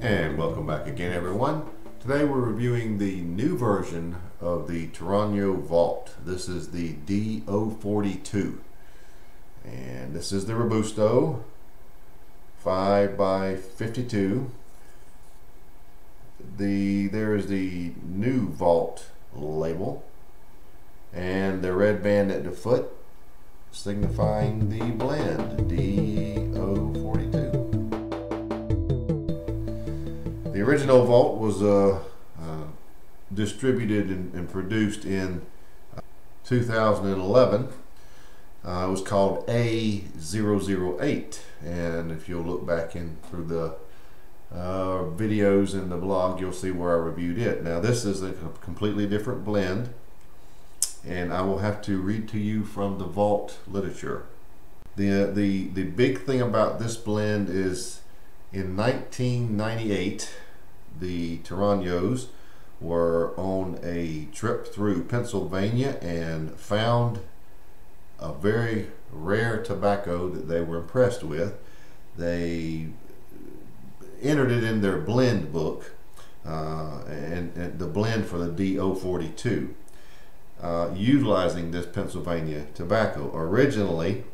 And welcome back again, everyone. Today we're reviewing the new version of the Torano Vault. This is the D-042, and this is the Robusto 5x52. There is the new Vault label and the red band at the foot signifying the blend D-042. The original Vault was distributed and produced in 2011. It was called A-008, and if you'll look back in through the videos in the blog, you'll see where I reviewed it. Now this is a completely different blend, and I will have to read to you from the Vault literature. The big thing about this blend is in 1998 the Toranos were on a trip through Pennsylvania and found a very rare tobacco that they were impressed with. They entered it in their blend book, and the blend for the D-042, utilizing this Pennsylvania tobacco. Originally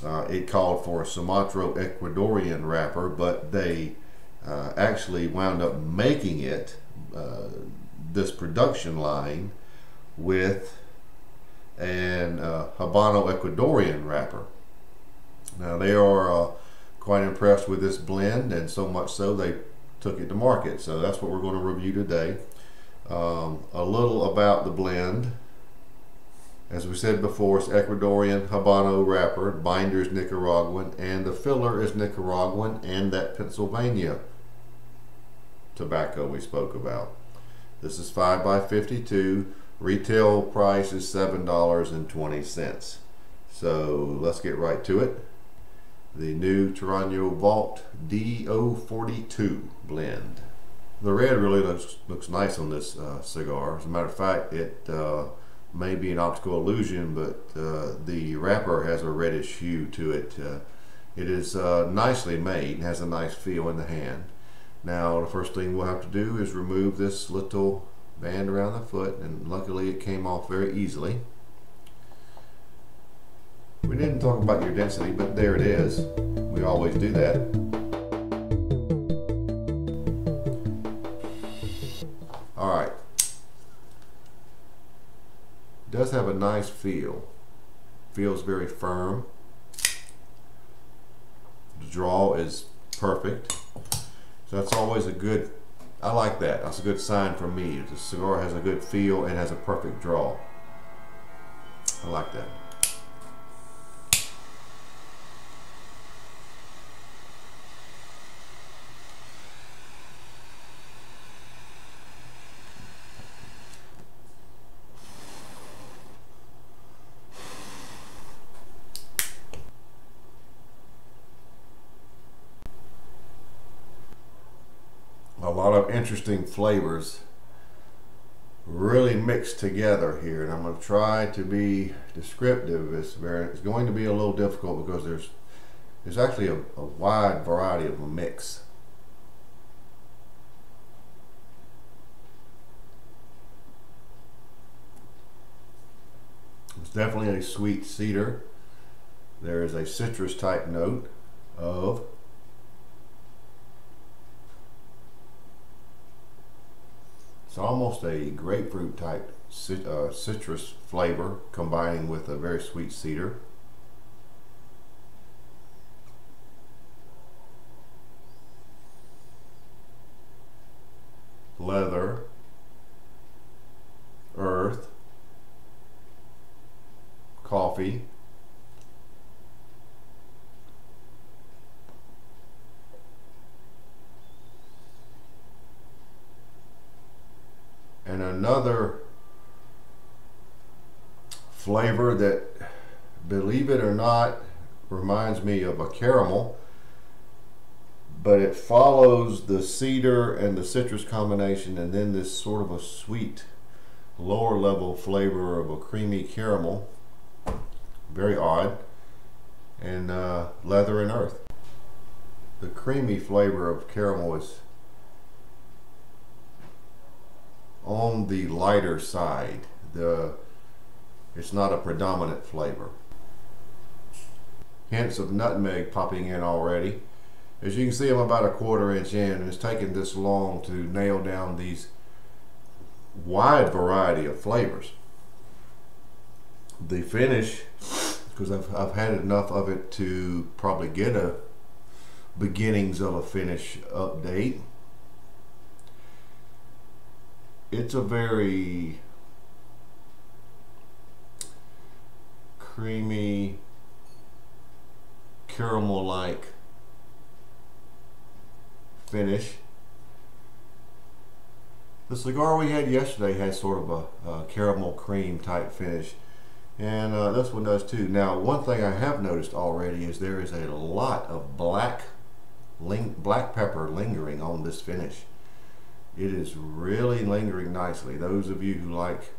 it called for a Sumatra Ecuadorian wrapper, but they actually wound up making it this production line with an Habano Ecuadorian wrapper. Now they are quite impressed with this blend, and so much so they took it to market. So that's what we're going to review today. A little about the blend. As we said before, it's Ecuadorian Habano wrapper, binder is Nicaraguan, and the filler is Nicaraguan and that Pennsylvania tobacco we spoke about. This is 5x52. Retail price is $7.20. So let's get right to it. The new Torano Vault D-042 blend. The red really looks nice on this cigar. As a matter of fact, it may be an optical illusion, but the wrapper has a reddish hue to it. It is nicely made and has a nice feel in the hand. Now the first thing we'll have to do is remove this little band around the foot, and luckily it came off very easily. We didn't talk about your density, but there it is. We always do that. Alright. It does have a nice feel. Feels very firm. The draw is perfect. So that's always a good, I like that. That's a good sign for me. The cigar has a good feel and has a perfect draw. I like that. A lot of interesting flavors really mixed together here, and I'm going to try to be descriptive. It's going to be a little difficult because there's actually a wide variety of a mix. It's definitely a sweet cedar. There is a citrus type note of it's almost a grapefruit type citrus flavor combining with a very sweet cedar. Leather, earth, coffee, and another flavor that, believe it or not, reminds me of a caramel, but it follows the cedar and the citrus combination, and then this sort of a sweet lower level flavor of a creamy caramel. Very odd. And leather and earth. The creamy flavor of caramel is on the lighter side. It's not a predominant flavor. Hints of nutmeg popping in already. As you can see, I'm about a 1/4 inch in, and it's taken this long to nail down these wide variety of flavors. The finish, because I've had enough of it to probably get a beginnings of a finish update. It's a very creamy, caramel-like finish. The cigar we had yesterday has sort of a caramel cream type finish, and this one does too. Now, one thing I have noticed already is there is a lot of black pepper lingering on this finish. It is really lingering nicely. Those of you who like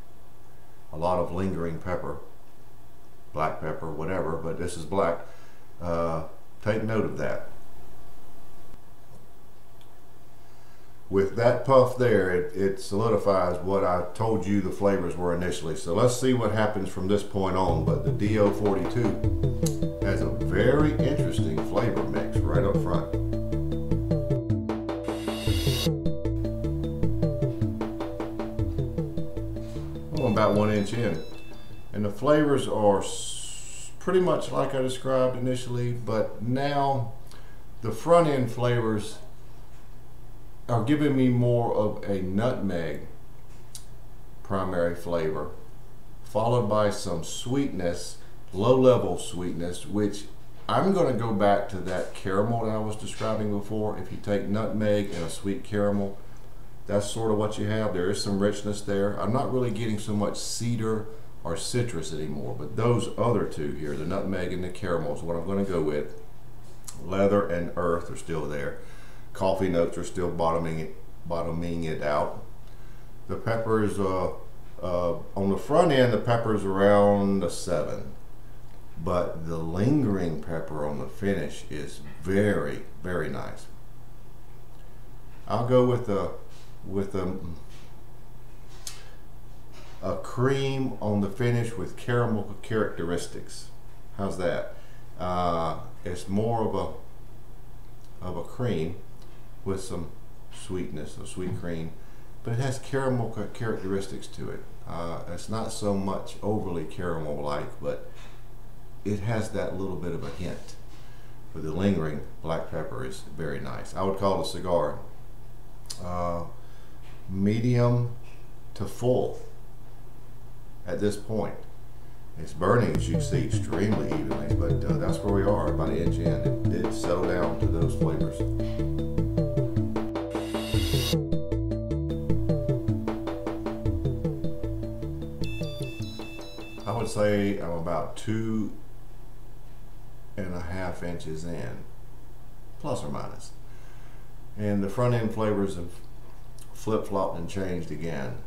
a lot of lingering pepper, black pepper, whatever, but this is black, take note of that. With that puff there, it solidifies what I told you the flavors were initially. So let's see what happens from this point on. But the D-042 has a very interesting flavor mix right up front. I'm about 1 inch in, and the flavors are pretty much like I described initially, but now the front end flavors are giving me more of a nutmeg primary flavor, followed by some sweetness, low-level sweetness, which I'm going to go back to that caramel that I was describing before. If you take nutmeg and a sweet caramel, that's sort of what you have. There is some richness there. I'm not really getting so much cedar or citrus anymore, but those other two here, the nutmeg and the caramel, is what I'm going to go with. Leather and earth are still there. Coffee notes are still bottoming it out. The peppers, on the front end, the pepper's around a 7, but the lingering pepper on the finish is very, very nice. I'll go with a cream on the finish with caramel characteristics. How's that? It's more of a cream with some sweetness, a sweet cream, but it has caramel characteristics to it. It's not so much overly caramel-like, but it has that little bit of a hint. For the lingering black pepper is very nice. I would call the cigar medium to full at this point. It's burning, as you can see, extremely evenly, but that's where we are. About 1 inch in, it did settle down to those flavors. I would say I'm about 2.5 inches in, plus or minus. And the front end flavors have flip-flopped and changed again.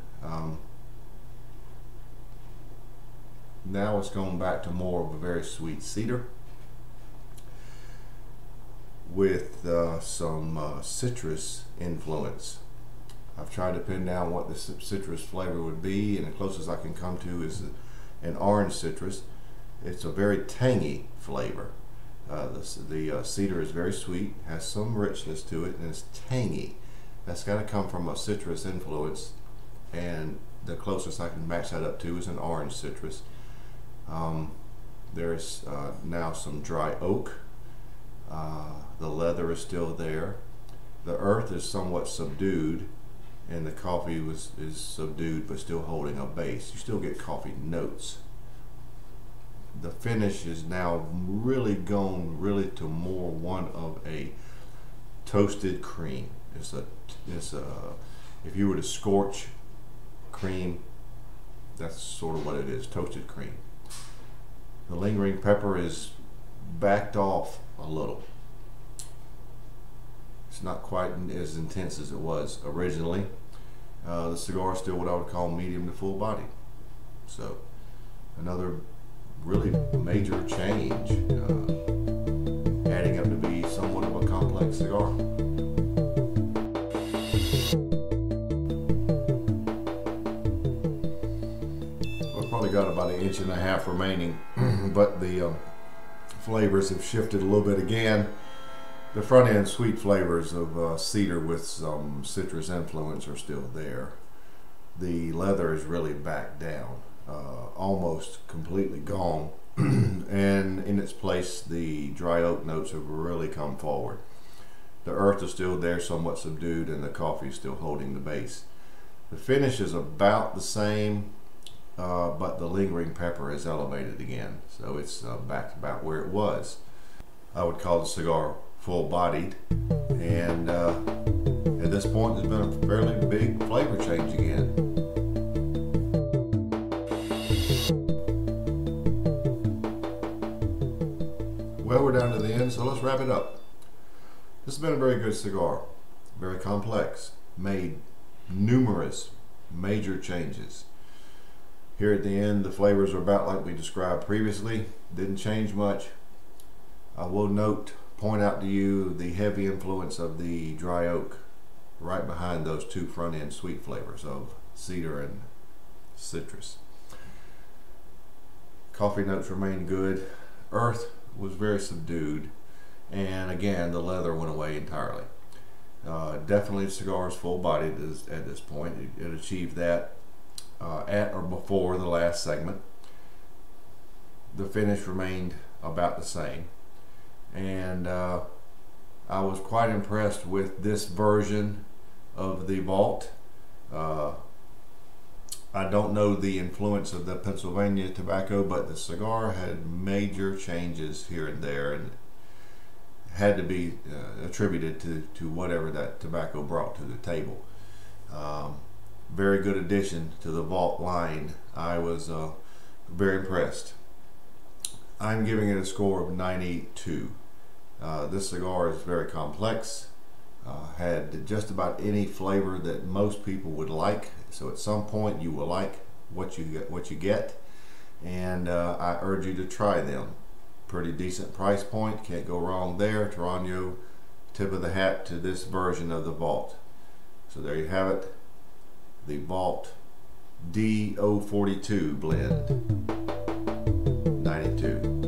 Now it's going back to more of a very sweet cedar with some citrus influence. I've tried to pin down what the citrus flavor would be, and the closest I can come to is an orange citrus. It's a very tangy flavor. The cedar is very sweet, has some richness to it, and it's tangy. That's got to come from a citrus influence, and the closest I can match that up to is an orange citrus. There's now some dry oak. The leather is still there. The earth is somewhat subdued, and the coffee is subdued but still holding a base. You still get coffee notes. The finish is now really gone to more one of a toasted cream. It's a if you were to scorch cream, that's sort of what it is, toasted cream. The lingering pepper is backed off a little. It's not quite as intense as it was originally. The cigar is still what I would call medium to full body. So another really major change, adding up to be somewhat of a complex cigar. only got about 1.5 inches remaining, but the flavors have shifted a little bit again. The front end sweet flavors of cedar with some citrus influence are still there. The leather is really back down, almost completely gone, and in its place the dry oak notes have really come forward. The earth is still there, somewhat subdued, and the coffee is still holding the base. The finish is about the same, but the lingering pepper is elevated again, so it's back about where it was. I would call the cigar full-bodied, and at this point there's been a fairly big flavor change again. Well, we're down to the end, so let's wrap it up. This has been a very good cigar, very complex, made numerous major changes. Here at the end, the flavors are about like we described previously, didn't change much. I will point out to you the heavy influence of the dry oak right behind those two front end sweet flavors of cedar and citrus. Coffee notes remain good. Earth was very subdued, and again the leather went away entirely. Definitely the cigar is full bodied at this point. It achieved that at or before the last segment. The finish remained about the same, and I was quite impressed with this version of the Vault. I don't know the influence of the Pennsylvania tobacco, but the cigar had major changes here and there, and had to be attributed to whatever that tobacco brought to the table. Very good addition to the Vault line. I was very impressed. I'm giving it a score of 982. This cigar is very complex, had just about any flavor that most people would like, so at some point you will like what you get, and I urge you to try them. Pretty decent price point, can't go wrong there. Torano, tip of the hat to this version of the Vault. So there you have it, the Vault D-042 blend, 92.